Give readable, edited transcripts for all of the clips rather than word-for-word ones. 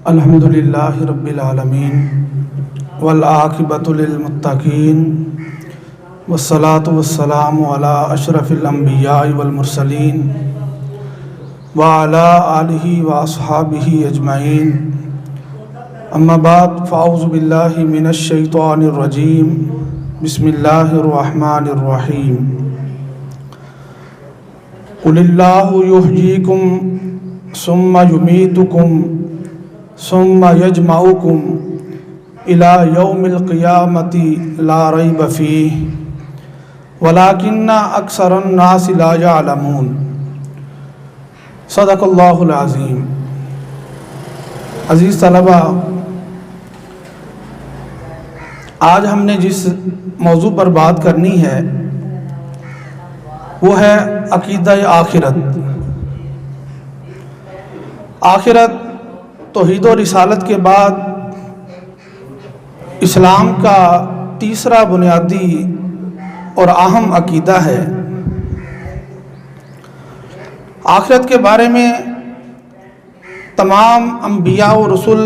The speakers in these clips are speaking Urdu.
الحمد للہ رب العالمین والعاقبۃ للمتقین والصلاة والسلام علی اشرف الانبیاء والمرسلین وعلی آلہ واصحابہ اجمعین اما بعد فاعوذ باللہ من الشیطان الرجیم بسم اللہ الرحمن الرحیم قل اللہ یحییکم ثم یمیتکم ثم یجمعکم الی یوم القیامۃ لا ریب فیہ ولکن اکثر الناس لا یعلمون۔ صدق اللہ العظیم۔ عزیز طلبہ، آج ہم نے جس موضوع پر بات کرنی ہے وہ ہے عقیدہ آخرت۔ آخرت توحید و رسالت کے بعد اسلام کا تیسرا بنیادی اور اہم عقیدہ ہے۔ آخرت کے بارے میں تمام انبیاء و رسول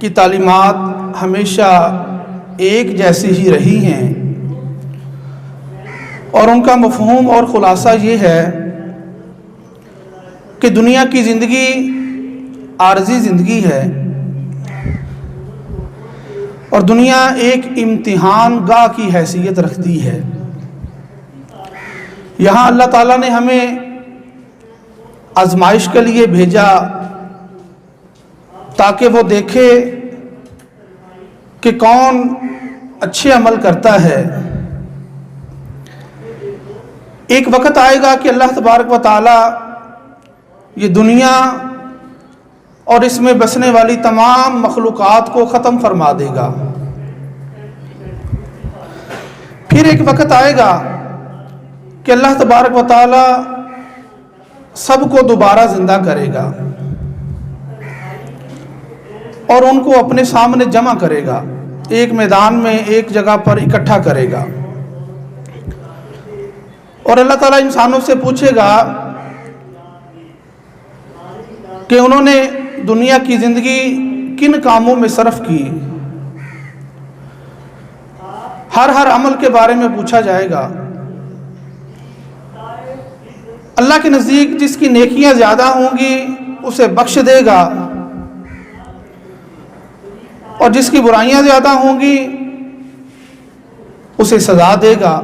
کی تعلیمات ہمیشہ ایک جیسی ہی رہی ہیں، اور ان کا مفہوم اور خلاصہ یہ ہے کہ دنیا کی زندگی عارضی زندگی ہے اور دنیا ایک امتحان گاہ کی حیثیت رکھتی ہے۔ یہاں اللہ تعالیٰ نے ہمیں آزمائش کے لیے بھیجا تاکہ وہ دیکھے کہ کون اچھے عمل کرتا ہے۔ ایک وقت آئے گا کہ اللہ تبارک و تعالیٰ یہ دنیا اور اس میں بسنے والی تمام مخلوقات کو ختم فرما دے گا۔ پھر ایک وقت آئے گا کہ اللہ تبارک و تعالیٰ سب کو دوبارہ زندہ کرے گا اور ان کو اپنے سامنے جمع کرے گا، ایک میدان میں ایک جگہ پر اکٹھا کرے گا، اور اللہ تعالیٰ انسانوں سے پوچھے گا کہ انہوں نے دنیا کی زندگی کن کاموں میں صرف کی۔ ہر عمل کے بارے میں پوچھا جائے گا۔ اللہ کے نزدیک جس کی نیکیاں زیادہ ہوں گی اسے بخش دے گا، اور جس کی برائیاں زیادہ ہوں گی اسے سزا دے گا۔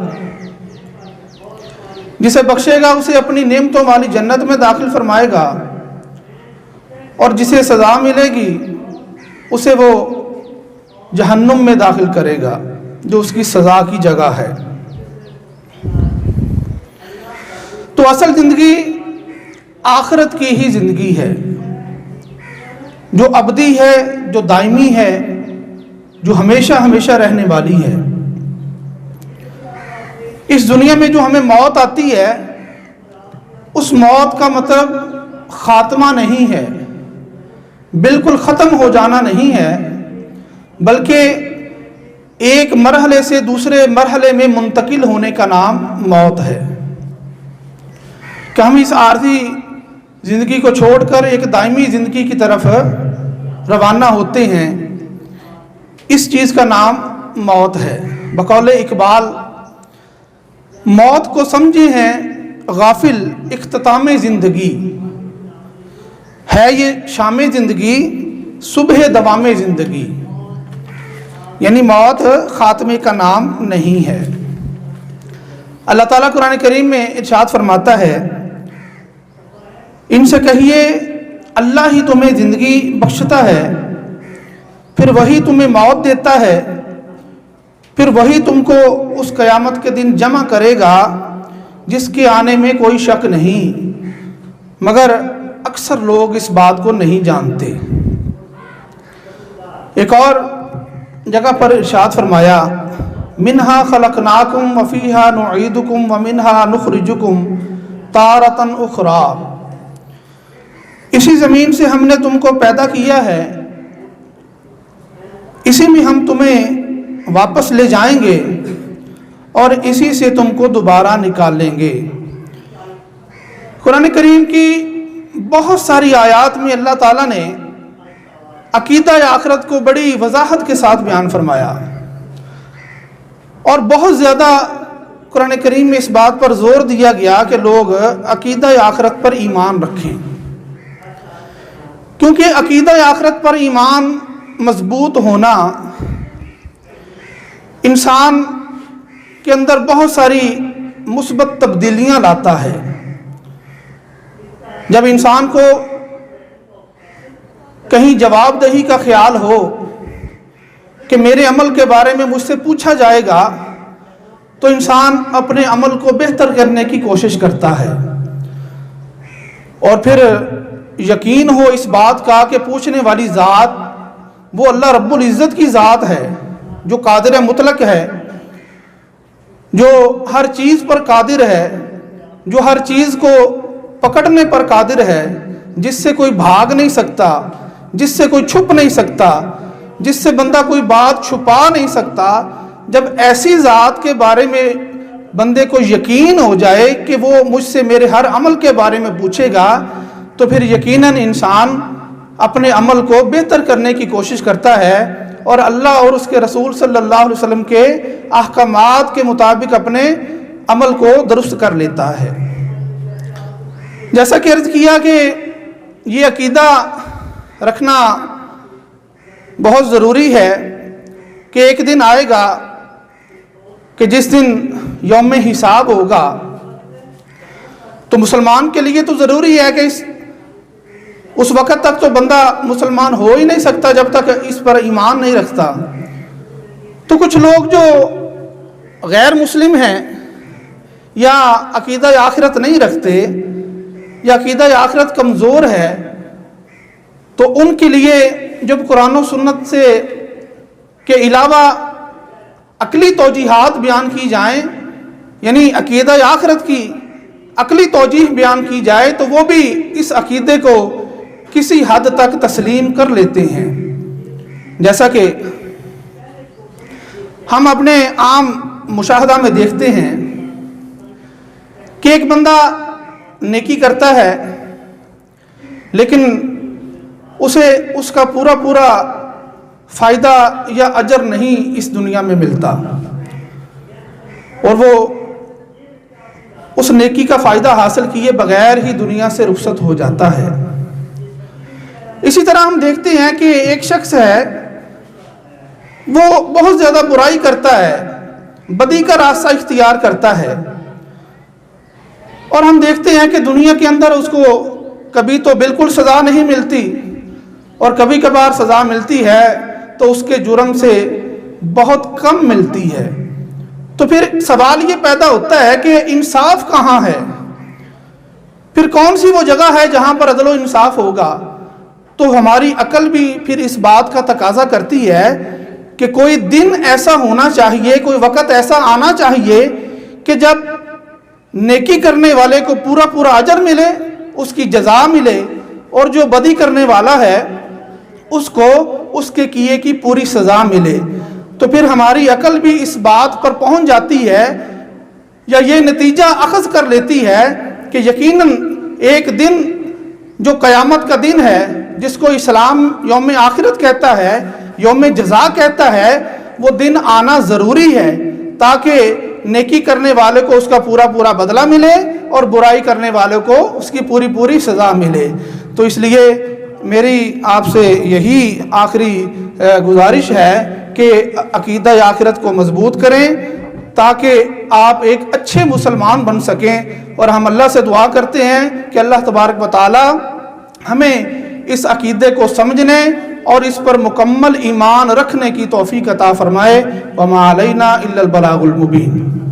جسے بخشے گا اسے اپنی نعمتوں والی جنت میں داخل فرمائے گا، اور جسے سزا ملے گی اسے وہ جہنم میں داخل کرے گا جو اس کی سزا کی جگہ ہے۔ تو اصل زندگی آخرت کی ہی زندگی ہے، جو ابدی ہے، جو دائمی ہے، جو ہمیشہ ہمیشہ رہنے والی ہے۔ اس دنیا میں جو ہمیں موت آتی ہے اس موت کا مطلب خاتمہ نہیں ہے، بالکل ختم ہو جانا نہیں ہے، بلکہ ایک مرحلے سے دوسرے مرحلے میں منتقل ہونے کا نام موت ہے، کہ ہم اس عارضی زندگی کو چھوڑ کر ایک دائمی زندگی کی طرف روانہ ہوتے ہیں۔ اس چیز کا نام موت ہے۔ بقول اقبال، موت کو سمجھے ہیں غافل اختتام زندگی، ہے یہ شام زندگی صبح دوام زندگی، یعنی موت خاتمے کا نام نہیں ہے۔ اللہ تعالیٰ قرآن کریم میں ارشاد فرماتا ہے، ان سے کہیے اللہ ہی تمہیں زندگی بخشتا ہے، پھر وہی تمہیں موت دیتا ہے، پھر وہی تم کو اس قیامت کے دن جمع کرے گا جس کے آنے میں کوئی شک نہیں، مگر اکثر لوگ اس بات کو نہیں جانتے۔ ایک اور جگہ پر ارشاد فرمایا، منہا خلقناکم وفیہا نعیدکم ومنہا نخرجکم تارۃ اخری۔ اسی زمین سے ہم نے تم کو پیدا کیا ہے، اسی میں ہم تمہیں واپس لے جائیں گے اور اسی سے تم کو دوبارہ نکال لیں گے۔ قرآن کریم کی بہت ساری آیات میں اللہ تعالیٰ نے عقیدہ آخرت کو بڑی وضاحت کے ساتھ بیان فرمایا، اور بہت زیادہ قرآن کریم میں اس بات پر زور دیا گیا کہ لوگ عقیدہ آخرت پر ایمان رکھیں، کیونکہ عقیدہ آخرت پر ایمان مضبوط ہونا انسان کے اندر بہت ساری مثبت تبدیلیاں لاتا ہے۔ جب انسان کو کہیں جواب دہی کا خیال ہو کہ میرے عمل کے بارے میں مجھ سے پوچھا جائے گا، تو انسان اپنے عمل کو بہتر کرنے کی کوشش کرتا ہے، اور پھر یقین ہو اس بات کا کہ پوچھنے والی ذات وہ اللہ رب العزت کی ذات ہے، جو قادر مطلق ہے، جو ہر چیز پر قادر ہے، جو ہر چیز کو پکڑنے پر قادر ہے، جس سے کوئی بھاگ نہیں سکتا، جس سے کوئی چھپ نہیں سکتا، جس سے بندہ کوئی بات چھپا نہیں سکتا۔ جب ایسی ذات کے بارے میں بندے کو یقین ہو جائے کہ وہ مجھ سے میرے ہر عمل کے بارے میں پوچھے گا، تو پھر یقیناً انسان اپنے عمل کو بہتر کرنے کی کوشش کرتا ہے، اور اللہ اور اس کے رسول صلی اللہ علیہ وسلم کے احکامات کے مطابق اپنے عمل کو درست کر لیتا ہے۔ جیسا کہ عرض کیا کہ یہ عقیدہ رکھنا بہت ضروری ہے کہ ایک دن آئے گا کہ جس دن یوم حساب ہوگا، تو مسلمان کے لیے تو ضروری ہے کہ اس وقت تک تو بندہ مسلمان ہو ہی نہیں سکتا جب تک اس پر ایمان نہیں رکھتا۔ تو کچھ لوگ جو غیر مسلم ہیں یا عقیدہ آخرت نہیں رکھتے یا عقیدہ آخرت کمزور ہے، تو ان کے لیے جب قرآن و سنت سے کے علاوہ عقلی توجیحات بیان کی جائیں، یعنی عقیدہ آخرت کی عقلی توجیح بیان کی جائے، تو وہ بھی اس عقیدے کو کسی حد تک تسلیم کر لیتے ہیں۔ جیسا کہ ہم اپنے عام مشاہدہ میں دیکھتے ہیں کہ ایک بندہ نیکی کرتا ہے، لیکن اسے اس کا پورا فائدہ یا اجر نہیں اس دنیا میں ملتا، اور وہ اس نیکی کا فائدہ حاصل کیے بغیر ہی دنیا سے رخصت ہو جاتا ہے۔ اسی طرح ہم دیکھتے ہیں کہ ایک شخص ہے، وہ بہت زیادہ برائی کرتا ہے، بدی کا راستہ اختیار کرتا ہے، اور ہم دیکھتے ہیں کہ دنیا کے اندر اس کو کبھی تو بالکل سزا نہیں ملتی، اور کبھی کبھار سزا ملتی ہے تو اس کے جرم سے بہت کم ملتی ہے۔ تو پھر سوال یہ پیدا ہوتا ہے کہ انصاف کہاں ہے؟ پھر کون سی وہ جگہ ہے جہاں پر عدل و انصاف ہوگا؟ تو ہماری عقل بھی پھر اس بات کا تقاضا کرتی ہے کہ کوئی دن ایسا ہونا چاہیے، کوئی وقت ایسا آنا چاہیے کہ جب نیکی کرنے والے کو پورا اجر ملے، اس کی جزا ملے، اور جو بدی کرنے والا ہے اس کو اس کے کیے کی پوری سزا ملے۔ تو پھر ہماری عقل بھی اس بات پر پہنچ جاتی ہے یا یہ نتیجہ اخذ کر لیتی ہے کہ یقیناً ایک دن جو قیامت کا دن ہے، جس کو اسلام یوم آخرت کہتا ہے، یوم جزا کہتا ہے، وہ دن آنا ضروری ہے تاکہ نیکی کرنے والے کو اس کا پورا بدلہ ملے اور برائی کرنے والے کو اس کی پوری سزا ملے۔ تو اس لیے میری آپ سے یہی آخری گزارش ہے کہ عقیدہ آخرت کو مضبوط کریں تاکہ آپ ایک اچھے مسلمان بن سکیں، اور ہم اللہ سے دعا کرتے ہیں کہ اللہ تبارک و تعالی ہمیں اس عقیدے کو سمجھنے اور اس پر مکمل ایمان رکھنے کی توفیق عطا فرمائے۔ وما علینا الا البلاغ المبین۔